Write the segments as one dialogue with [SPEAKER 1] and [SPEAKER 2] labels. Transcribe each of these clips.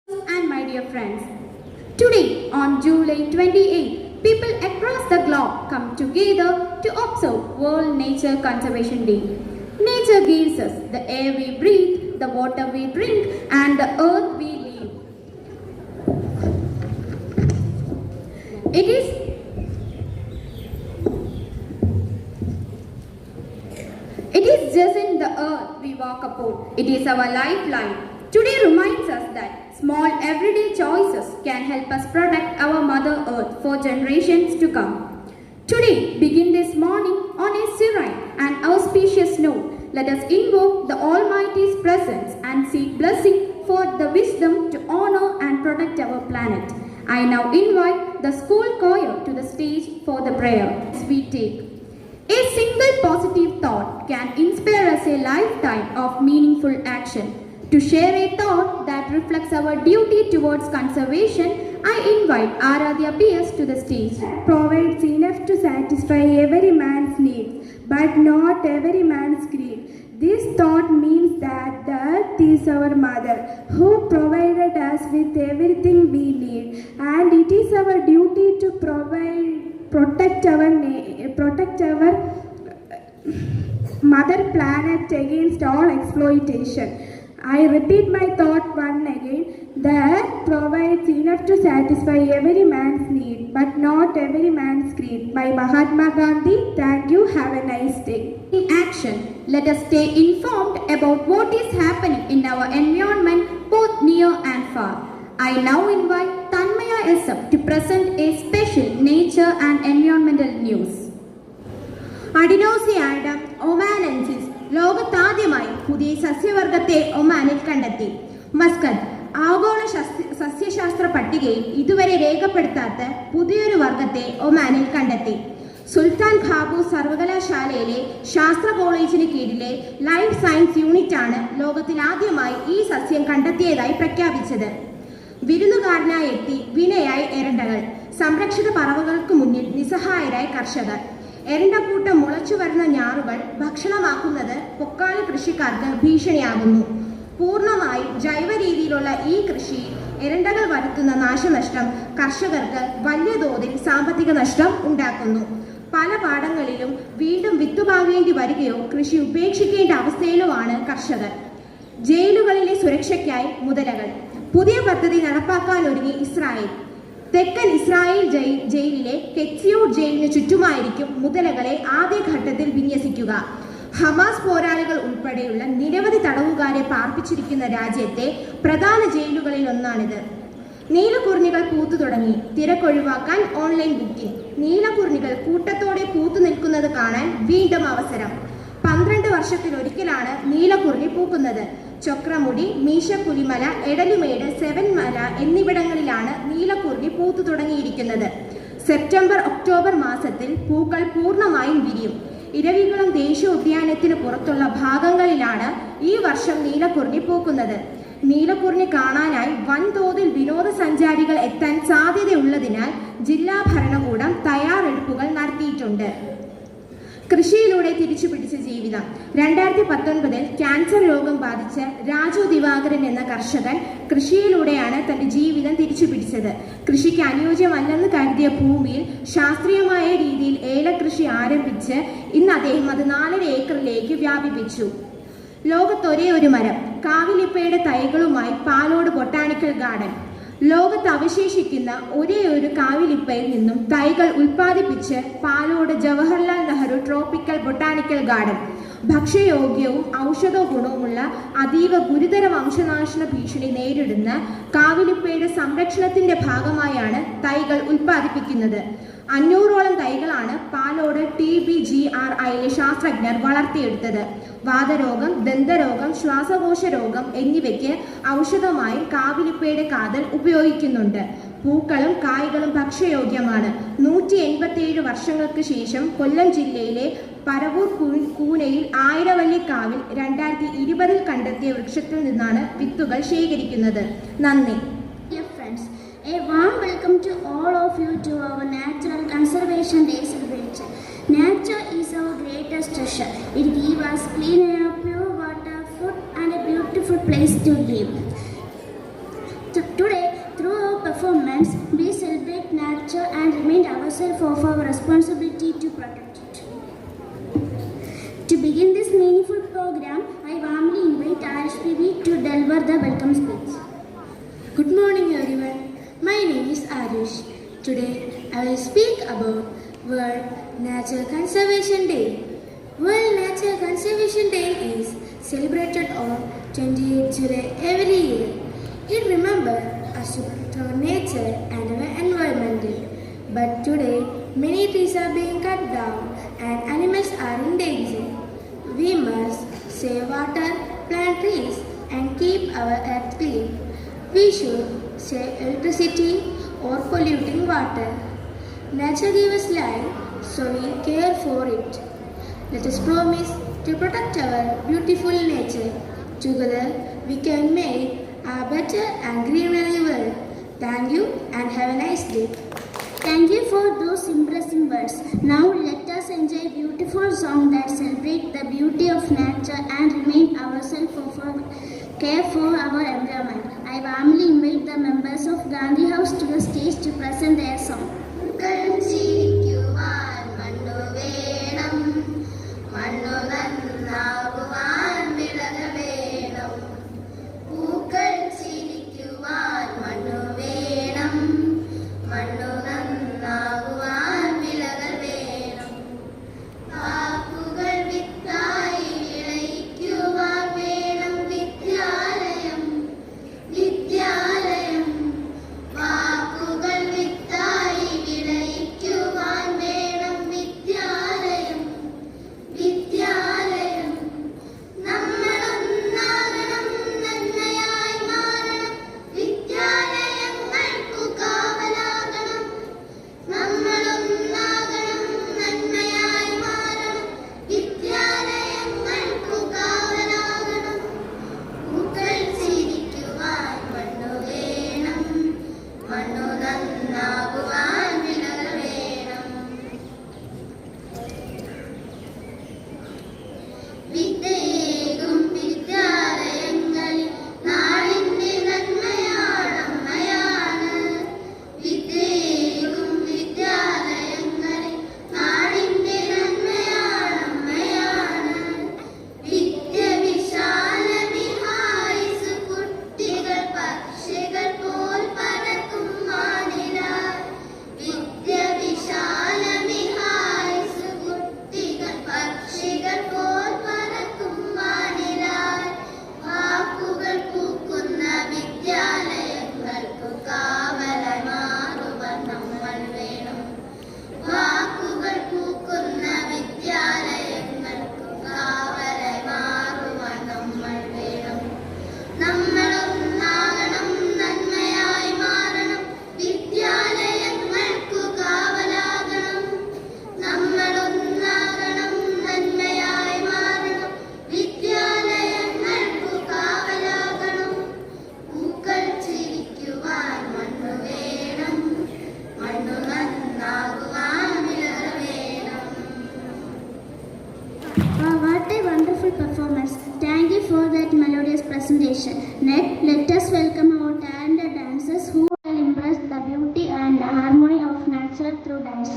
[SPEAKER 1] And my dear friends, today on July 28, people across the globe come together to observe World Nature Conservation Day. Nature gives us the air we breathe, the water we drink, and the earth we live. It is just in the earth we walk upon. It is our lifeline. Today reminds us that small everyday choices can help us protect our Mother Earth for generations to come. Today, begin this morning on a serene and auspicious note. Let us invoke the Almighty's presence and seek blessing for the wisdom to honor and protect our planet. I now invite the school choir to the stage for the prayer. As we take a single positive thought can inspire us a lifetime of meaningful action. To share a thought that reflects our duty towards conservation, I invite Aradhya PS to the stage.
[SPEAKER 2] Provides enough to satisfy every man's needs, but not every man's greed. This thought means that the earth is our mother, who provided us with everything we need, and it is our duty to protect our mother planet against all exploitation. I repeat my thought once again. The earth provides enough to satisfy every man's need, but not every man's greed. By Mahatma Gandhi. Thank you. Have a nice day.
[SPEAKER 1] In action, let us stay informed about what is happening in our environment both near and far. I now invite Tanmaya SM to present a special nature and environmental news.
[SPEAKER 3] അഡിനോസിയാഡം ഒമാനൻസിസ് ലോകത്താദ്യമായി പുതിയ സസ്യവർഗത്തെ ഒമാനിൽ കണ്ടെത്തി. Muscat ആഗോള സസ്യശാസ്ത്ര പട്ടികയിൽ ഇതുവരെ രേഖപ്പെടുത്താത്ത പുതിയൊരു വർഗത്തെ ഒമാനിൽ കണ്ടെത്തി. Sultan Qaboos സർവകലാശാലയിലെ ശാസ്ത്ര കോളേജിന് കീഴിലെ ലൈഫ് സയൻസ് യൂണിറ്റാണ് ലോകത്തിൽ ആദ്യമായി ഈ സസ്യം കണ്ടെത്തിയതായി പ്രഖ്യാപിച്ചത്. വിരുന്നുകാരനായി എത്തി വിനയായി എരണ്ടകൾ, സംരക്ഷിത പറവകൾക്ക് മുന്നിൽ നിസ്സഹായരായ കർഷകർ. എരണ്ടക്കൂട്ടം മുളച്ചു വരുന്ന ഞാറുകൾ ഭക്ഷണമാക്കുന്നത് പൊക്കാളി കൃഷിക്കാർക്ക് ഭീഷണിയാകുന്നു. പൂർണ്ണമായും ജൈവ രീതിയിലുള്ള ഈ കൃഷി എരണ്ടകൾ വരുത്തുന്ന നാശനഷ്ടം കർഷകർക്ക് വലിയ തോതിൽ സാമ്പത്തിക നഷ്ടം ഉണ്ടാക്കുന്നു. പല പാടങ്ങളിലും വീണ്ടും വിത്തുപാകേണ്ടി വരികയോ കൃഷി ഉപേക്ഷിക്കേണ്ട അവസ്ഥയിലുമാണ് കർഷകർ. ജയിലുകളിലെ സുരക്ഷയ്ക്കായി മുതലകൾ. പുതിയ പദ്ധതി നടപ്പാക്കാനൊരുങ്ങി ഇസ്രായേൽ. തെക്കൻ ഇസ്രായേൽ ജയിലിലെ കെറ്റ്സിയോട്ട് ജയിലിന് ചുറ്റുമായിരിക്കും മുതലകളെ ആദ്യഘട്ടത്തിൽ വിന്യസിക്കുക. ഹമാസ് പോരാളികൾ ഉൾപ്പെടെയുള്ള നിരവധി തടവുകാരെ പാർപ്പിച്ചിരിക്കുന്ന രാജ്യത്തെ പ്രധാന ജയിലുകളിൽ ഒന്നാണിത്. നീലക്കുറിഞ്ഞികൾ പൂത്തു തുടങ്ങി. തിരക്കൊഴിവാക്കാൻ ഓൺലൈൻ ബുക്കിംഗ്. നീലക്കുറിഞ്ഞികൾ കൂട്ടത്തോടെ പൂത്തു നിൽക്കുന്നത് കാണാൻ വീണ്ടും അവസരം. 12 വർഷത്തിലൊരിക്കലാണ് നീലക്കുറിഞ്ഞി പൂക്കുന്നത്. ചൊക്രമുടി, മീശപ്പുലിമല, എടലുമേട്, സെവൻ മല എന്നിവിടങ്ങളിലാണ് നീലക്കുറിഞ്ഞി പൂത്തു തുടങ്ങിയിരിക്കുന്നത്. സെപ്റ്റംബർ ഒക്ടോബർ മാസത്തിൽ പൂക്കൾ പൂർണ്ണമായും വിരിയും. ഇരവികുളം ദേശീയോദ്യാനത്തിന് പുറത്തുള്ള ഭാഗങ്ങളിലാണ് ഈ വർഷം നീലക്കുറിഞ്ഞി പൂക്കുന്നത്. നീലക്കുറിഞ്ഞി കാണാനായി വൻതോതിൽ വിനോദസഞ്ചാരികൾ എത്താൻ സാധ്യതയുള്ളതിനാൽ ജില്ലാ ഭരണകൂടം തയ്യാറെടുപ്പുകൾ നടത്തിയിട്ടുണ്ട്. കൃഷിയിലൂടെ തിരിച്ചുപിടിച്ച ജീവിതം. 2019 ക്യാൻസർ രോഗം ബാധിച്ച രാജു ദിവാകരൻ എന്ന കർഷകൻ കൃഷിയിലൂടെയാണ് തന്റെ ജീവിതം തിരിച്ചുപിടിച്ചത്. കൃഷിക്ക് അനുയോജ്യമല്ലെന്ന് കരുതിയ ഭൂമിയിൽ ശാസ്ത്രീയമായ രീതിയിൽ ഏലകൃഷി ആരംഭിച്ച് ഇന്ന് അദ്ദേഹം അത് 4.5 ഏക്കറിലേക്ക് വ്യാപിപ്പിച്ചു. ലോകത്തൊരേ ഒരു മരം. കാവിലിപ്പയുടെ തൈകളുമായി പാലോട് ബൊട്ടാണിക്കൽ ഗാർഡൻ. ലോകത്ത് അവശേഷിക്കുന്ന ഒരേ ഒരു കാവിലിപ്പയിൽ നിന്നും തൈകൾ ഉൽപ്പാദിപ്പിച്ച് Palode Jawaharlal Nehru tropical botanical garden. ഭക്ഷ്യയോഗ്യവും ഔഷധ ഗുണവുമുള്ള അതീവ ഗുരുതര വംശനാശന ഭീഷണി നേരിടുന്ന കാവിലിപ്പയുടെ സംരക്ഷണത്തിന്റെ ഭാഗമായാണ് തൈകൾ ഉൽപ്പാദിപ്പിക്കുന്നത്. 500ഓളം തൈകളാണ് പാലോട് TBGRIയിലെ ശാസ്ത്രജ്ഞർ വളർത്തിയെടുത്തത്. വാതരോഗം, ദന്തരോഗം, ശ്വാസകോശ രോഗം എന്നിവയ്ക്ക് ഔഷധമായി കാവിലിപ്പയുടെ കാതൽ ഉപയോഗിക്കുന്നുണ്ട്. പൂക്കളും കായ്കളും ഭക്ഷ്യയോഗ്യമാണ്. 187 വർഷങ്ങൾക്ക് ശേഷം കൊല്ലം ജില്ലയിലെ പരവൂർ കൂനയിൽ ആയിരവല്ലിക്കാവിൽ 2020 കണ്ടെത്തിയ വൃക്ഷത്തിൽ നിന്നാണ് വിത്തുകൾ ശേഖരിക്കുന്നത്. നന്ദി.
[SPEAKER 4] A warm welcome to all of you to our Natural Conservation Day celebration. Nature is our greatest treasure. It gives us clean air, pure water, food and a beautiful place to live. Today students, we celebrate nature and remind ourselves of our responsibility to protect it. To begin this meaningful program, I warmly invite RHPB to deliver the welcome speech.
[SPEAKER 5] Good morning everyone. My name is Arush. Today I will speak about World Nature Conservation Day. World Nature Conservation Day is celebrated on 28 July every year. It remembers us to protect nature and our environment. But today many trees are being cut down and animals are in danger. We must save water, plant trees and keep our earth clean. We should save electricity or polluting water. Nature gives us life, so we care for it. Let us promise to protect our beautiful nature. Together, we can make a better and greener world. Thank you and have a nice day.
[SPEAKER 4] Thank you for those impressive words. Now let us enjoy a beautiful song that celebrates the beauty of nature and remind ourselves of our care for our environment. I warmly invite the members of Gandhi House to the stage to present their song. What a wonderful performance. Thank you for that melodious presentation. Next, let us welcome our talented dancers who will impress the beauty and harmony of nature through dance.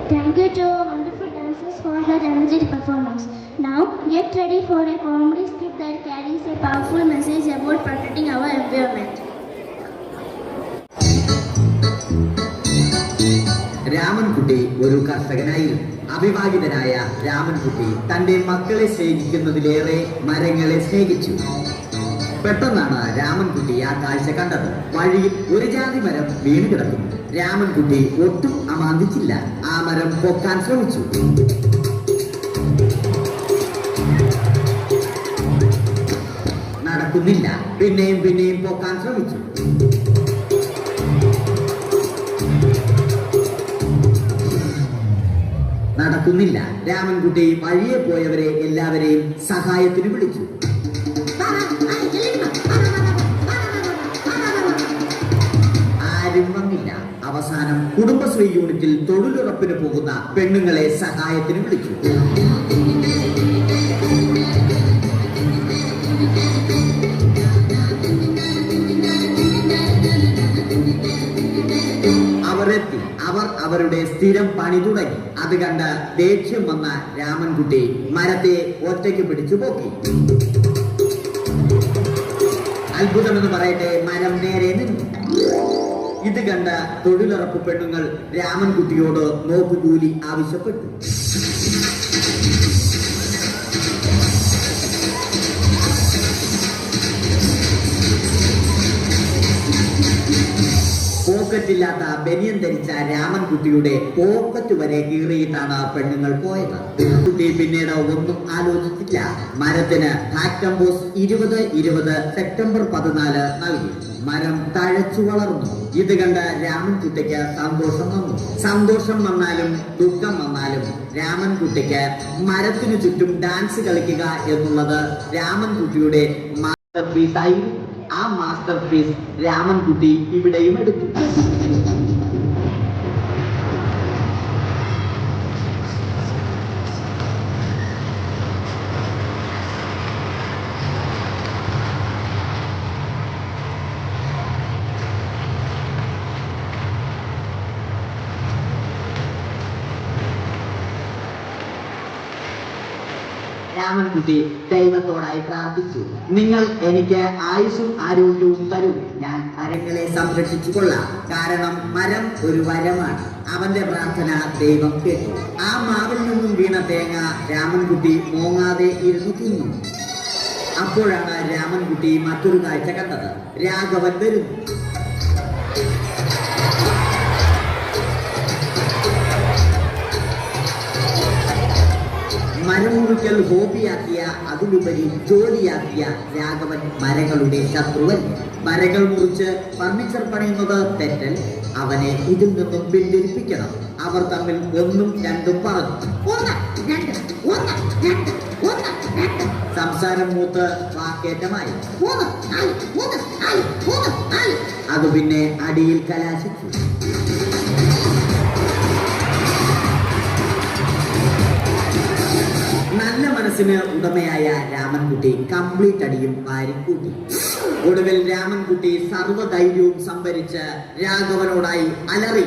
[SPEAKER 4] Thank you to our wonderful dancers for their energetic performance. Now, get ready for a comedy skit that carries a powerful message about protecting our environment.
[SPEAKER 6] Ramankutty ഒരു കർഷകനായിരുന്നു. അവിവാഹിതനായ രാമൻകുട്ടി തന്റെ മക്കളെ സ്നേഹിക്കുന്നതിലേറെ മരങ്ങളെ സ്നേഹിച്ചു. പെട്ടെന്നാണ് രാമൻകുട്ടി ആ കാഴ്ച കണ്ടത്. വഴിയിൽ ഒരു ജാതി മരം വീണ് കിടക്കുന്നു. രാമൻകുട്ടി ഒട്ടും അമാന്തിച്ചില്ല. ആ മരം പൊക്കാൻ ശ്രമിച്ചു. നടക്കുന്നില്ല. പിന്നെയും പിന്നെയും പൊക്കാൻ ശ്രമിച്ചു. നടക്കുന്നില്ല. രാമൻകുട്ടി വഴിയെ പോയവരെ എല്ലാവരെയും സഹായത്തിന് വിളിച്ചു. ആരും വന്നില്ല. അവസാനം കുടുംബശ്രീ യൂണിറ്റിൽ തൊഴിലുറപ്പിന് പോകുന്ന പെണ്ണുങ്ങളെ സഹായത്തിന് വിളിച്ചു. അവരെത്തി. അവർ അവരുടെ സ്ഥിരം പണി തുടങ്ങി. അത് കണ്ട് ദേഷ്യം വന്ന രാമൻകുട്ടി മരത്തെ ഒറ്റയ്ക്ക് പിടിച്ചു പോക്കി. അത്ഭുതമെന്ന് പറയട്ടെ, മരം നേരെ നിന്നു. ഇത് കണ്ട തൊഴിലുറപ്പ് പെണ്ണുങ്ങൾ രാമൻകുട്ടിയോട് നോക്കുകൂലി ആവശ്യപ്പെട്ടു. പോക്കറ്റില്ലാത്ത ബനിയൻ ധരിച്ച രാമൻകുട്ടിയുടെ പോക്കറ്റ് വരെ കീറിയിട്ടാണ് പെണ്ണുങ്ങൾ പോയത്. കുട്ടി പിന്നീട് ഒന്നും ആലോചിച്ചില്ല. മരത്തിന് ഹാക്ടംബോസ് 2020 സെപ്റ്റംബർ 14 നൽകി. മരം തഴച്ചു വളർന്നു. ഇത് കണ്ട രാമൻകുട്ടിക്ക് സന്തോഷം വന്നു. സന്തോഷം വന്നാലും ദുഃഖം വന്നാലും രാമൻകുട്ടിക്ക് മരത്തിനു ചുറ്റും ഡാൻസ് കളിക്കുക എന്നുള്ളത് രാമൻകുട്ടിയുടെ മാസ്റ്റർ പീസ് ആയിരുന്നു. ആ മാസ്റ്റർ പീസ് രാമൻകുട്ടി ഇവിടെയും എടുത്തു. രാമൻകുട്ടി ദൈവത്തോടായി പ്രാർത്ഥിച്ചു. നിങ്ങൾ എനിക്ക് ആയുസ്സും ആരോഗ്യവും തരൂ. ഞാൻ മരങ്ങളെ സംരക്ഷിച്ചു കൊള്ളാം. കാരണം മരം ഒരു വരമാണ്. അവന്റെ പ്രാർത്ഥന ദൈവം കേട്ടു. ആ മാവിൽ നിന്നും വീണ തേങ്ങ രാമൻകുട്ടി മോങ്ങാതെ ഇരുന്നു തിന്നു. അപ്പോഴാണ് രാമൻകുട്ടി മറ്റൊരു കാഴ്ച കണ്ടത്. രാഘവൻ വരുന്നു. മരം മുറിക്കൽ ഹോബിയാക്കിയ, അതിലുപരി ജോലിയാക്കിയ രാഘവൻ മരങ്ങളുടെ ശത്രുവൻ. മരങ്ങൾ മുറിച്ച് ഫർണിച്ചർ പണിയുന്നത് തെറ്റൽ. അവനെ ഇതിൽ നിന്നും പിന്തിരിപ്പിക്കണം. അവർ തമ്മിൽ ഒന്നും രണ്ടും പറഞ്ഞു. സംസാരം മൂത്ത് വാക്കേറ്റമായി. അത് പിന്നെ അടിയിൽ കലാശിച്ചു. നല്ല മനസ്സിന് ഉടമയായ രാമൻകുട്ടി കംപ്ലീറ്റ് അടിയും വാരിക്കൂട്ടി. ഒടുവിൽ രാമൻകുട്ടി സർവ്വധൈര്യവും സംഭരിച്ച് രാഘവനോടായി അലറി.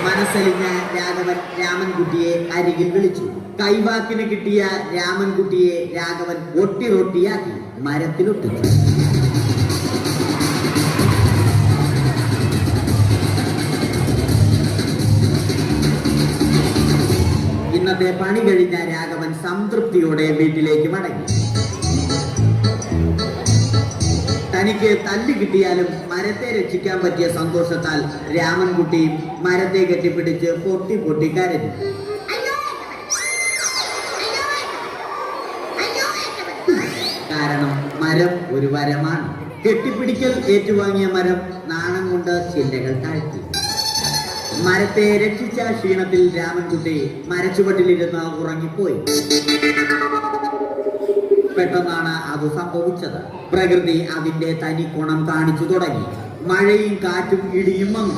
[SPEAKER 6] മനസ്സലിഞ്ഞ രാഘവൻ രാമൻകുട്ടിയെ അരികിൽ വിളിച്ചു. കൈവാക്കിന് കിട്ടിയ രാമൻകുട്ടിയെ രാഘവൻ ഒട്ടിറൊട്ടിയാക്കി മരത്തിലൊട്ടിച്ചു. ഇന്നത്തെ പണി കഴിഞ്ഞ രാഘവൻ സംതൃപ്തിയോടെ വീട്ടിലേക്ക് മടങ്ങി. തനിക്ക് തല്ല് കിട്ടിയാലും മരത്തെ രക്ഷിക്കാൻ പറ്റിയ സന്തോഷത്താൽ രാമൻകുട്ടി മരത്തെ കെട്ടിപ്പിടിച്ച് പൊട്ടി പൊട്ടി കരഞ്ഞു. കാരണം മരം ഒരു വരമാണ്. കെട്ടിപ്പിടിക്കൽ ഏറ്റുവാങ്ങിയ മരം നാണം കൊണ്ട് ചില്ലകൾ താഴ്ത്തി. മരത്തെ രക്ഷിച്ച ക്ഷീണത്തിൽ രാമൻകുട്ടി മരച്ചുവട്ടിലിരുന്ന് ഉറങ്ങിപ്പോയി. പെട്ടെന്നാണ് അത് സംഭവിച്ചത്. പ്രകൃതി അതിന്റെ തനി ഗുണം കാണിച്ചു തുടങ്ങി. മഴയും കാറ്റും ഇടിയും വന്നു.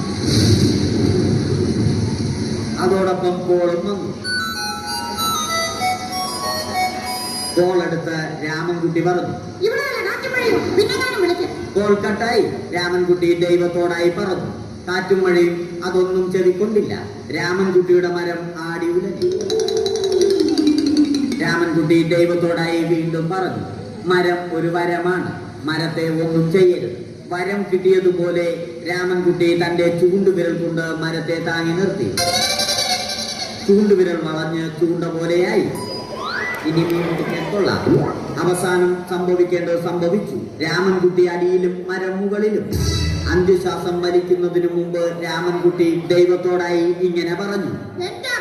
[SPEAKER 6] അതോടൊപ്പം കോളും വന്നു. കോളെടുത്ത് രാമൻകുട്ടി പറഞ്ഞു. കോൾ കട്ടായി. രാമൻകുട്ടി ദൈവത്തോടായി പറഞ്ഞു. കാറ്റും മഴയും അതൊന്നും ചെവിക്കൊണ്ടില്ല. രാമൻകുട്ടിയുടെ മരം ആടി ഉലഞ്ഞു. രാമൻകുട്ടി ദൈവത്തോടായി വീണ്ടും പറഞ്ഞു, മരം ഒരു വരമാണ്, മരത്തെ ഒന്നും ചെയ്യരുത്. വരം കിട്ടിയതുപോലെ രാമൻകുട്ടി തന്റെ ചൂണ്ടുവിരൽ കൊണ്ട് മരത്തെ താങ്ങി നിർത്തി. ചൂണ്ടുവിരൽ വളഞ്ഞ് ചൂണ്ട പോലെയായി. ഇനി മീൻ പിടിക്കാൻ കൊള്ളാം. അവസാനം സംഭവിക്കേണ്ടത് സംഭവിച്ചു. രാമൻകുട്ടി അടിയിലും മരം മുകളിലും. അന്ത്യശ്വാസം വലിക്കുന്നതിനു മുമ്പ് രാമൻകുട്ടി ദൈവത്തോടായി ഇങ്ങനെ പറഞ്ഞു,
[SPEAKER 3] എന്റെ